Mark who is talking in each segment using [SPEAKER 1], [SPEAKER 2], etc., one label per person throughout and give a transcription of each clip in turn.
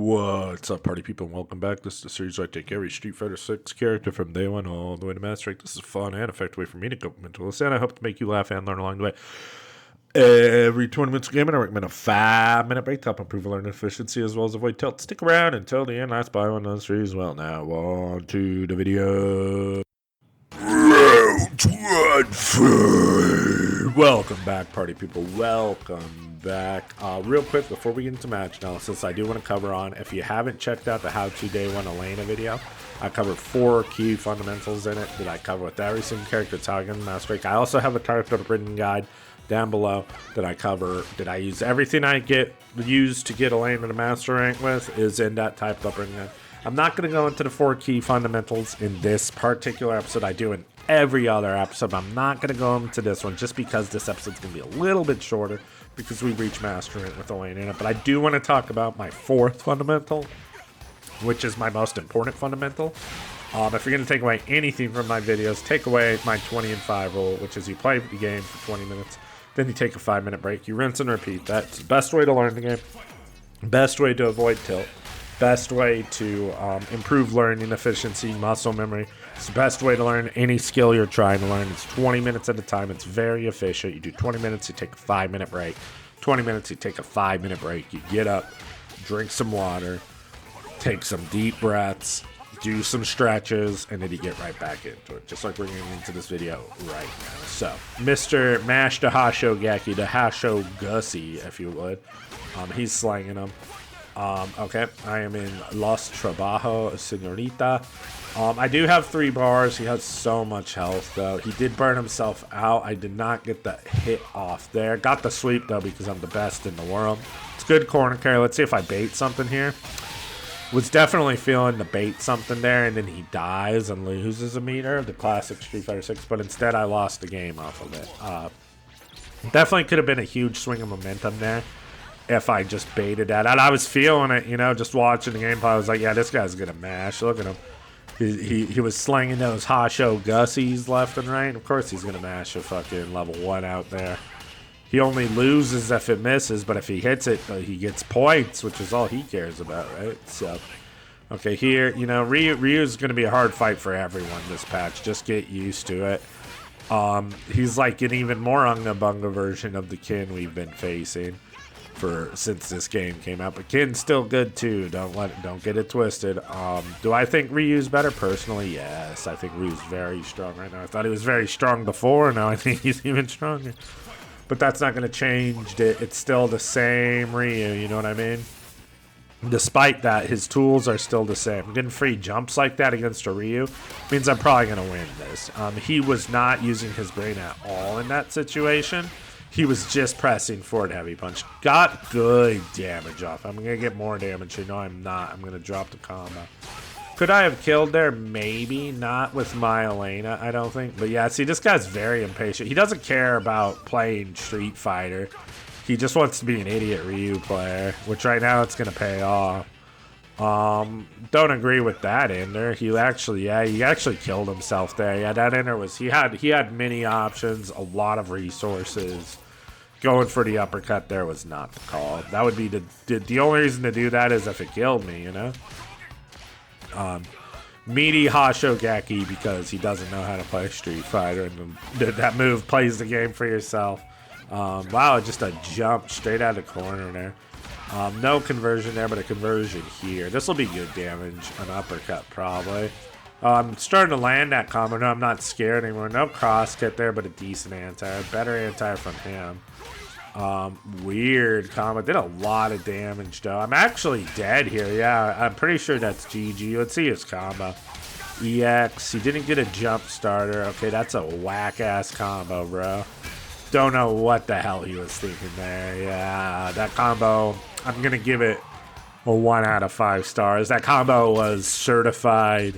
[SPEAKER 1] What's up, party people, and welcome back. This is the series where I take every Street Fighter 6 character from day one all the way to Master Rank. This is a fun and effective way for me to go mental, and I hope to make you laugh and learn along the way. Every 20 minutes of gaming, I recommend a 5-minute break to help improve learning efficiency as well as avoid tilt. Stick around until the end. Let's buy one of those three as well. Now, on to the video. Round one, fight. Welcome back, party people. Welcome back. Real quick, before we get into match analysis, I do want to cover on, if you haven't checked out the How to Day 1 Elena video, I covered 4 key fundamentals in it that I cover with every single character. It's how I get in Master Rank. I also have a character written guide down below that I cover, that I use everything I use to get Elena to Master Rank with is in that type of upbringing. I'm not going to go into the 4 key fundamentals in this particular episode. I do in every other episode. I'm not going to go into this one just because this episode's going to be a little bit shorter because we reach Master Rank with Elena in it. But I do want to talk about my 4th fundamental, which is my most important fundamental. If you're going to take away anything from my videos, take away my 20 and 5 rule, which is you play the game for 20 minutes, then you take a 5-minute break. You rinse and repeat. That's the best way to learn the game, best way to avoid tilt, best way to improve learning efficiency, muscle memory. It's the best way to learn any skill you're trying to learn. It's 20 minutes at a time. It's very efficient. You do 20 minutes, you take a 5-minute break. 20 minutes, you take a 5-minute break. You get up, drink some water, take some deep breaths, do some stretches, and then you get right back into it, just like we're getting into this video right now. So, Mr. Mash the Hashogaki, the Hashogusi, if you would, he's slanging them. Okay, I am in Los Trabajo, Senorita. I do have 3 bars. He has so much health, though. He did burn himself out. I did not get the hit off there. Got the sweep, though, because I'm the best in the world. It's good corner carry. Let's see if I bait something here. Was definitely feeling to bait something there, and then he dies and loses a meter, the classic Street Fighter 6, but instead I lost the game off of it. Definitely could have been a huge swing of momentum there if I just baited that. And I was feeling it, you know, just watching the gameplay. I was like, yeah, this guy's going to mash. Look at him. He was slinging those Hashogusis left and right. Of course he's going to mash a fucking level 1 out there. He only loses if it misses, but if he hits it, he gets points, which is all he cares about, right? So, okay, here, you know, Ryu's going to be a hard fight for everyone this patch. Just get used to it. He's like an even more Unga Bunga version of the Kin we've been facing since this game came out. But Kin's still good too. Don't get it twisted. Do I think Ryu's better? Personally, yes. I think Ryu's very strong right now. I thought he was very strong before. Now I think he's even stronger. But that's not going to change it. It's still the same Ryu, you know what I mean? Despite that, his tools are still the same. Getting free jumps like that against a Ryu means I'm probably going to win this. He was not using his brain at all in that situation. He was just pressing forward heavy punch. Got good damage off. I'm going to get more damage. No, I'm not. I'm going to drop the combo. Could I have killed there? Maybe. Not with my Elena, I don't think. But yeah, see, this guy's very impatient. He doesn't care about playing Street Fighter. He just wants to be an idiot Ryu player, which right now it's going to pay off. Don't agree with that ender. He actually killed himself there. Yeah, that ender was, he had many options, a lot of resources. Going for the uppercut there was not the call. That would be the only reason to do that is if it killed me, you know? Meaty Hashogaki because he doesn't know how to play Street Fighter, and that move plays the game for yourself. Wow, just a jump straight out of the corner there. No conversion there, but a conversion here. This will be good damage. An uppercut probably. I'm starting to land that combo. No, I'm not scared anymore. No cross hit there, but a decent anti. Better anti from him. Weird combo. Did a lot of damage, though. I'm actually dead here. Yeah, I'm pretty sure that's GG. Let's see his combo. EX. He didn't get a jump starter. Okay, that's a whack-ass combo, bro. Don't know what the hell he was thinking there. Yeah, that combo, I'm going to give it a 1 out of 5 stars. That combo was certified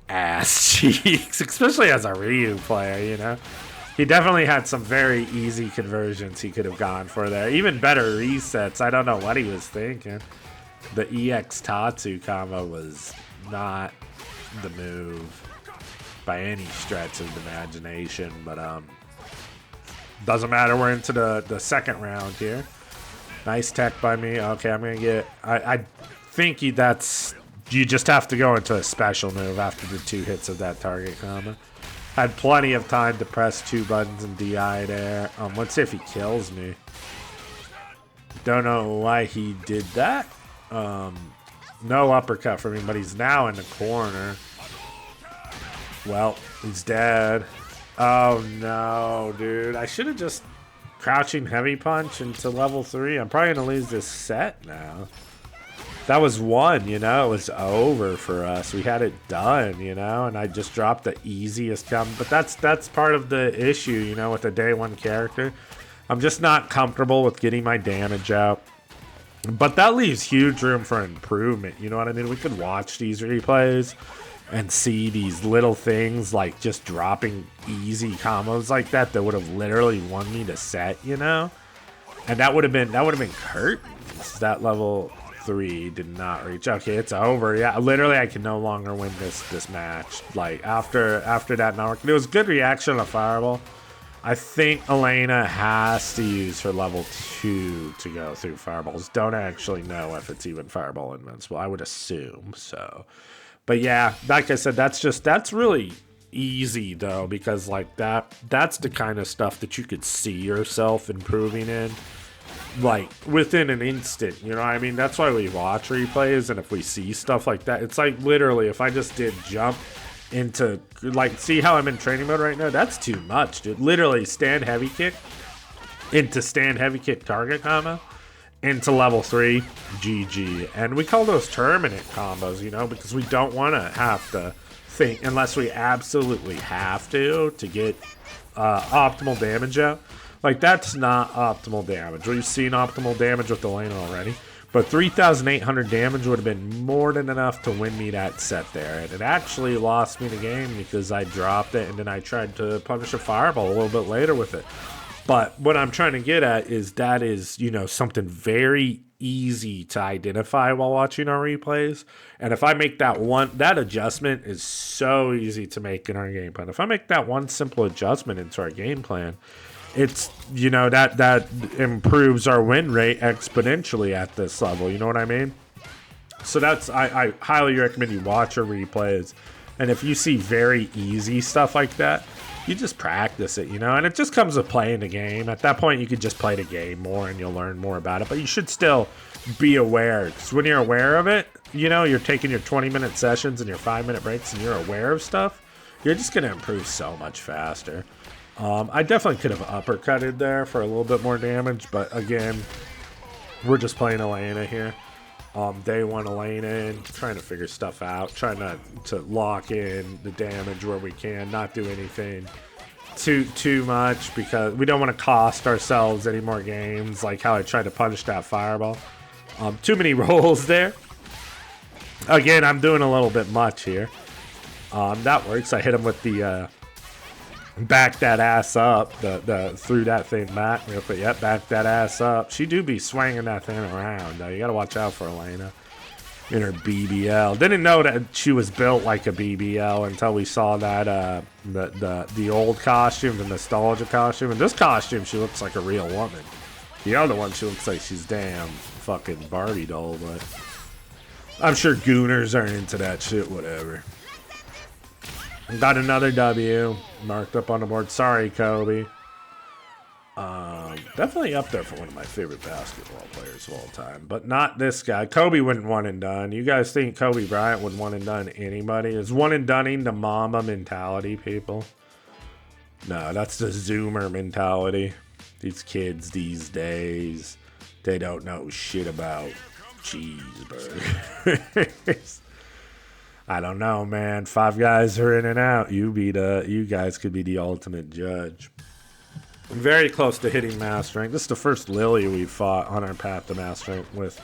[SPEAKER 1] ass cheeks, especially as a Ryu player, you know? He definitely had some very easy conversions he could have gone for there. Even better resets. I don't know what he was thinking. The EX Tatsu combo was not the move by any stretch of the imagination, but doesn't matter. We're into the second round here. Nice tech by me. Okay, I'm gonna get. I think you just have to go into a special move after the 2 hits of that target combo. Had plenty of time to press 2 buttons and DI there. Let's see if he kills me. Don't know why he did that. No uppercut from him, but he's now in the corner. Well, he's dead. Oh no, dude. I should have just crouching heavy punch into level 3. I'm probably going to lose this set now. That was 1, you know. It was over for us. We had it done, you know, and I just dropped the easiest combo. But that's part of the issue, you know, with a day 1 character. I'm just not comfortable with getting my damage out. But that leaves huge room for improvement, you know what I mean? We could watch these replays and see these little things like just dropping easy combos like that would have literally won me the set, you know? And that would have been curtains. That level 3 did not reach. Okay, it's over. Yeah, literally I can no longer win this match. Like after that network. It was good reaction on the fireball. I think Elena has to use her level 2 to go through fireballs. Don't actually know if it's even fireball invincible. I would assume so. But yeah, like I said, that's really easy though, because like that's the kind of stuff that you could see yourself improving in like within an instant, you know what I mean? That's why we watch replays, and if we see stuff like that, it's like literally if I just did jump into, like, see how I'm in training mode right now? That's too much, dude. Literally stand heavy kick into stand heavy kick target combo into level 3 GG. And we call those terminate combos, you know, because we don't want to have to think unless we absolutely have to get optimal damage out. Like, that's not optimal damage. We've seen optimal damage with Elena already. But 3,800 damage would have been more than enough to win me that set there. And it actually lost me the game because I dropped it and then I tried to punish a fireball a little bit later with it. But what I'm trying to get at is that is, you know, something very easy to identify while watching our replays. And if I make that adjustment is so easy to make in our game plan. If I make that one simple adjustment into our game plan, it's, you know, that improves our win rate exponentially at this level. You know what I mean? So that's, I highly recommend you watch our replays. And if you see very easy stuff like that, you just practice it, you know? And it just comes with playing the game. At that point, you could just play the game more and you'll learn more about it. But you should still be aware. Because when you're aware of it, you know, you're taking your 20-minute sessions and your 5-minute breaks and you're aware of stuff, you're just going to improve so much faster. I definitely could have uppercutted there for a little bit more damage, but again, we're just playing Elena here. Day 1 Elena, trying to figure stuff out, trying to lock in the damage where we can, not do anything too much because we don't want to cost ourselves any more games, like how I tried to punish that fireball. Too many rolls there. Again, I'm doing a little bit much here. That works. I hit him with the back that ass up, the threw that thing back real quick. Yep, back that ass up. She do be swinging that thing around, though. You gotta watch out for Elena in her BBL. Didn't know that she was built like a BBL until we saw that the old costume, the nostalgia costume. In this costume, she looks like a real woman. The other one, she looks like she's damn fucking Barbie doll, but I'm sure gooners aren't into that shit, whatever. Got another W marked up on the board. Sorry, Kobe. Definitely up there for one of my favorite basketball players of all time, but not this guy. Kobe wouldn't one and done. You guys think Kobe Bryant would one and done anybody? Is one and dunning the mama mentality, people? No, that's the Zoomer mentality. These kids these days, they don't know shit about cheeseburgers. I don't know, man. 5 guys are in and out. You guys could be the ultimate judge. I'm very close to hitting master rank. This is the first Lily we've fought on our path to master rank with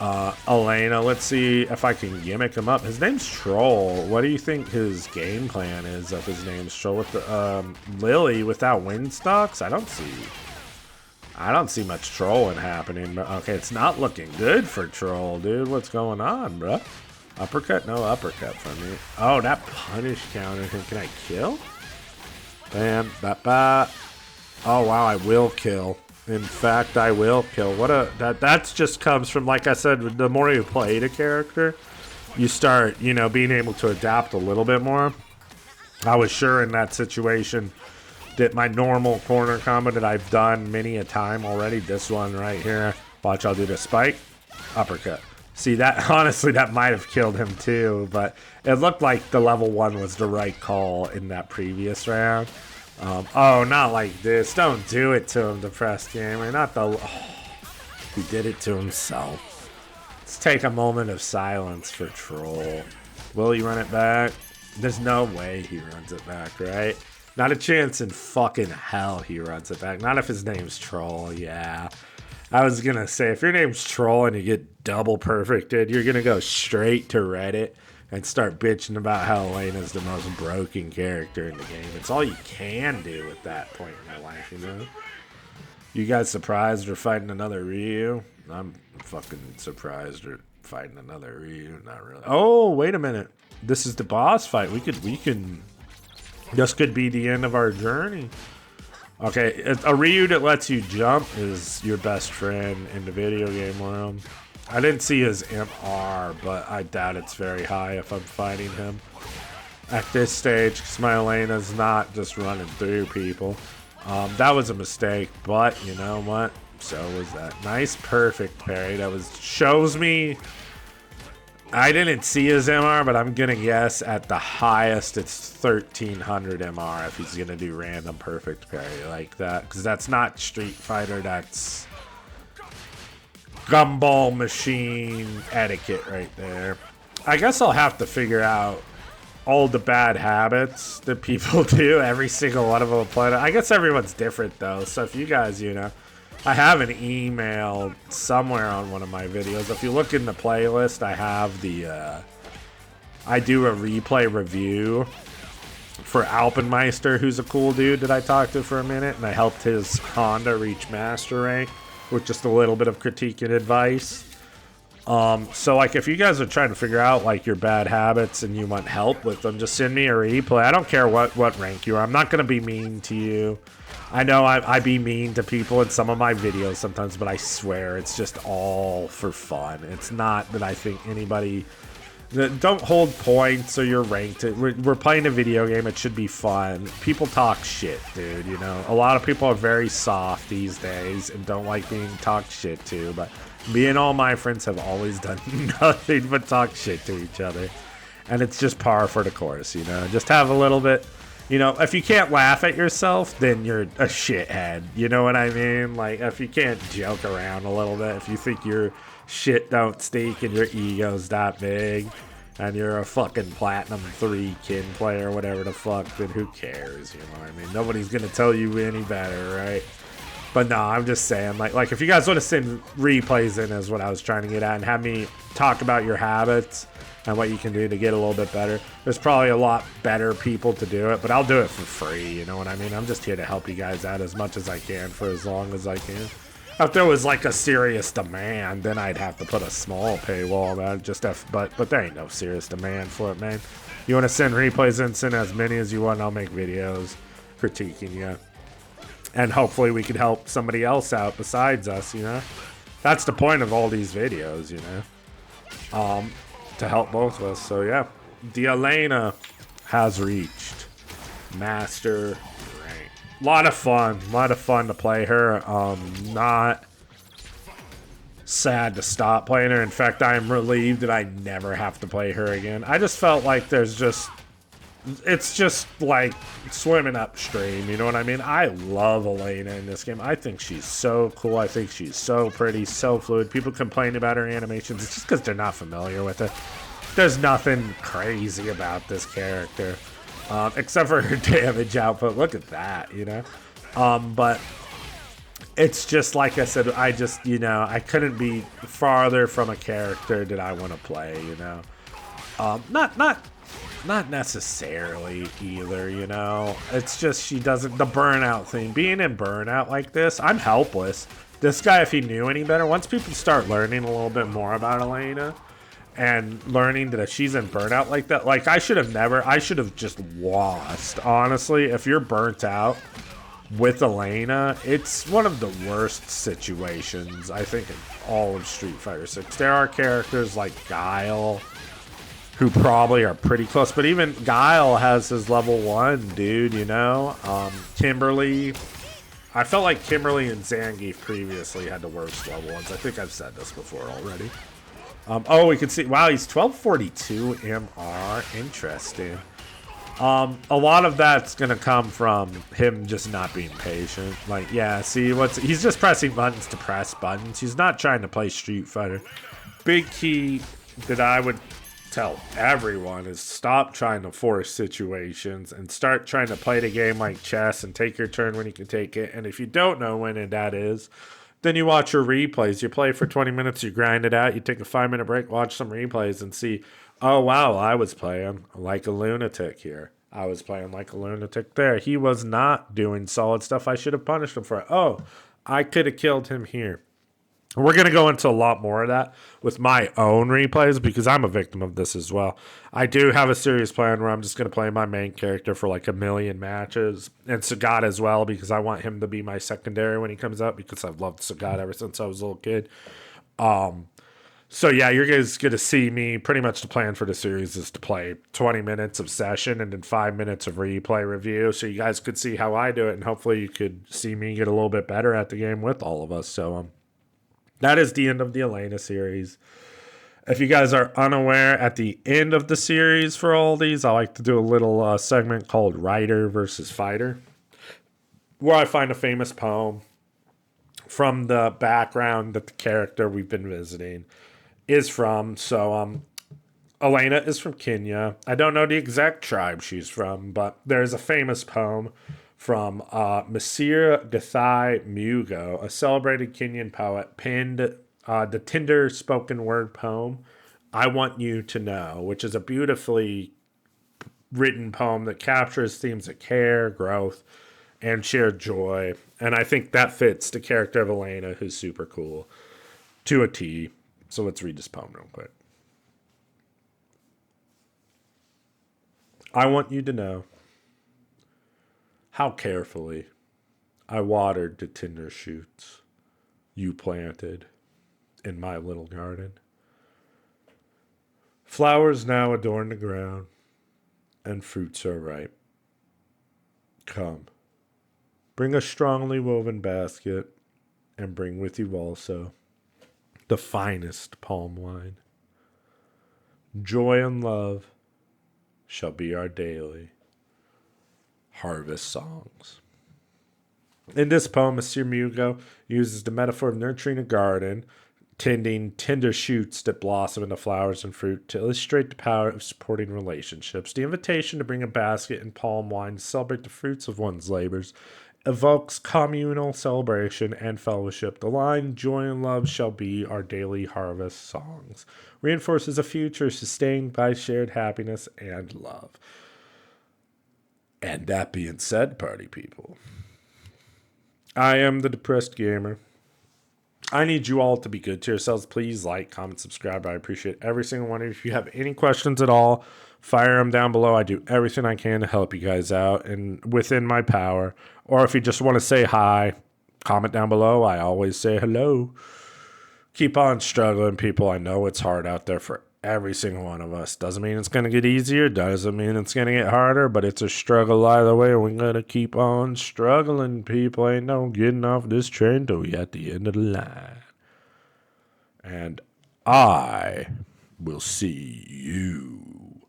[SPEAKER 1] Elena. Let's see if I can gimmick him up. His name's Troll. What do you think his game plan is if his name's Troll? With the Lily without wind stocks? I don't see much trolling happening. But okay, it's not looking good for Troll, dude. What's going on, bruh? Uppercut? No uppercut from me. Oh, that punish counter. Can I kill? Bam. Ba-ba. Oh, wow. I will kill. In fact, I will kill. That's just comes from, like I said, the more you play the character, you start, you know, being able to adapt a little bit more. I was sure in that situation that my normal corner combo that I've done many a time already, this one right here, watch, I'll do the spike, uppercut. See, that honestly, that might have killed him too, but it looked like the level 1 was the right call in that previous round. Oh, not like this. Don't do it to him, depressed gamer. Not the... Oh, he did it to himself. Let's take a moment of silence for Troll. Will he run it back? There's no way he runs it back, right? Not a chance in fucking hell he runs it back. Not if his name's Troll, yeah. I was gonna say, if your name's Troll and you get double perfected, you're gonna go straight to Reddit and start bitching about how Elena's the most broken character in the game. It's all you can do at that point in your life, you know? You guys surprised we're fighting another Ryu? I'm fucking surprised we're fighting another Ryu. Not really. Oh, wait a minute. This is the boss fight. We can... This could be the end of our journey. Okay, a Ryu that lets you jump is your best friend in the video game world. I didn't see his MR, but I doubt it's very high if I'm fighting him at this stage, because my Elena's not just running through people. That was a mistake, but you know what? So was that. Nice, perfect parry. That shows me... I didn't see his MR, but I'm gonna guess at the highest it's 1300 MR if he's gonna do random perfect parry like that, because that's not Street Fighter, that's gumball machine etiquette right there. I guess I'll have to figure out all the bad habits that people do. Every single one of them apply to. I guess everyone's different though, so if you guys, you know, I have an email somewhere on one of my videos. If you look in the playlist, I have the, I do a replay review for Alpenmeister, who's a cool dude that I talked to for a minute, and I helped his Honda reach master rank with just a little bit of critique and advice. So like if you guys are trying to figure out like your bad habits and you want help with them, just send me a replay. I don't care what rank you are. I'm not going to be mean to you. I know I be mean to people in some of my videos sometimes, but I swear it's just all for fun. It's not that I think anybody... Don't hold points or you're ranked. We're playing a video game. It should be fun. People talk shit, dude, you know. A lot of people are very soft these days and don't like being talked shit to, but me and all my friends have always done nothing but talk shit to each other. And it's just par for the course, you know. Just have a little bit... You know, if you can't laugh at yourself, then you're a shithead. You know what I mean? Like, if you can't joke around a little bit, if you think your shit don't stink and your ego's that big, and you're a fucking Platinum 3 kin player, whatever the fuck, then who cares? You know what I mean? Nobody's gonna tell you any better, right? But no, I'm just saying, like if you guys want to send replays in is what I was trying to get at, and have me talk about your habits and what you can do to get a little bit better. There's probably a lot better people to do it, but I'll do it for free, you know what I mean? I'm just here to help you guys out as much as I can for as long as I can. If there was like a serious demand, then I'd have to put a small paywall on that, but there ain't no serious demand for it, man. You want to send replays in, send as many as you want, and I'll make videos critiquing you. And hopefully we could help somebody else out besides us, you know? That's the point of all these videos, you know? To help both of us. So yeah, the Elena has reached master rank. A lot of fun to play her. Not sad to stop playing her. In fact, I am relieved that I never have to play her again. I just felt like it's just like swimming upstream, you know what I mean? I love Elena in this game. I think she's so cool. I think she's so pretty, so fluid. People complain about her animations. It's just because they're not familiar with it. There's nothing crazy about this character, except for her damage output. Look at that, you know? But it's just, like I said, you know, I couldn't be farther from a character that I want to play, you know? Not necessarily either, you know. It's just she doesn't... The burnout thing. Being in burnout like this, I'm helpless. This guy, if he knew any better, once people start learning a little bit more about Elena and learning that if she's in burnout like that, like I should have just lost, honestly. If you're burnt out, with Elena, it's one of the worst situations, I think, in all of Street Fighter 6. There are characters like Guile who probably are pretty close, but even Guile has his level 1, dude, you know? Kimberly. I felt like Kimberly and Zangief previously had the worst level 1s. I think I've said this before already. Oh, we can see. Wow, he's 1242 MR. Interesting. A lot of that's gonna come from him just not being patient. Like, yeah, see, he's just pressing buttons to press buttons. He's not trying to play Street Fighter. Big key that I would tell everyone is stop trying to force situations and start trying to play the game like chess and take your turn when you can take it. And if you don't know when that is, then you watch your replays. You play for 20 minutes, you grind it out, you take a 5-minute break, watch some replays and see, oh, wow, I was playing like a lunatic here. I was playing like a lunatic there. He was not doing solid stuff. I should have punished him for it. Oh, I could have killed him here. We're going to go into a lot more of that with my own replays because I'm a victim of this as well. I do have a serious plan where I'm just going to play my main character for like 1,000,000 matches. And Sagat as well because I want him to be my secondary when he comes out because I've loved Sagat ever since I was a little kid. So yeah, you're guys going to see me. Pretty much the plan for the series is to play 20 minutes of session and then 5 minutes of replay review. So you guys could see how I do it. And hopefully you could see me get a little bit better at the game with all of us. So that is the end of the Elena series. If you guys are unaware, at the end of the series for all these, I like to do a little segment called Writer versus Fighter, where I find a famous poem from the background that the character we've been visiting is from. So Elena is from Kenya. I don't know the exact tribe she's from, but there's a famous poem from Messire Gathai Mugo, a celebrated Kenyan poet, penned the tender spoken word poem, I Want You to Know, which is a beautifully written poem that captures themes of care, growth, and shared joy. And I think that fits the character of Elena, who's super cool, to a T. So let's read this poem real quick. I want you to know how carefully I watered the tender shoots you planted in my little garden. Flowers now adorn the ground, and fruits are ripe. Come, bring a strongly woven basket, and bring with you also the finest palm wine. Joy and love shall be our daily harvest songs. In this poem, Monsieur Mugo uses the metaphor of nurturing a garden, tending tender shoots that blossom into flowers and fruit to illustrate the power of supporting relationships. The invitation to bring a basket and palm wine to celebrate the fruits of one's labors evokes communal celebration and fellowship. The line, joy and love shall be our daily harvest songs, reinforces a future sustained by shared happiness and love. And that being said, party people, I am the Depressed Gamer. I need you all to be good to yourselves. Please like, comment, subscribe. I appreciate every single one of you. If you have any questions at all, fire them down below. I do everything I can to help you guys out and within my power. Or if you just want to say hi, comment down below. I always say hello. Keep on struggling, people. I know it's hard out there for every single one of us. Doesn't mean it's going to get easier. Doesn't mean it's going to get harder, but it's a struggle either way. We're going to keep on struggling, people. Ain't no getting off this train till we at the end of the line. And I will see you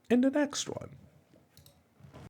[SPEAKER 1] in the next one.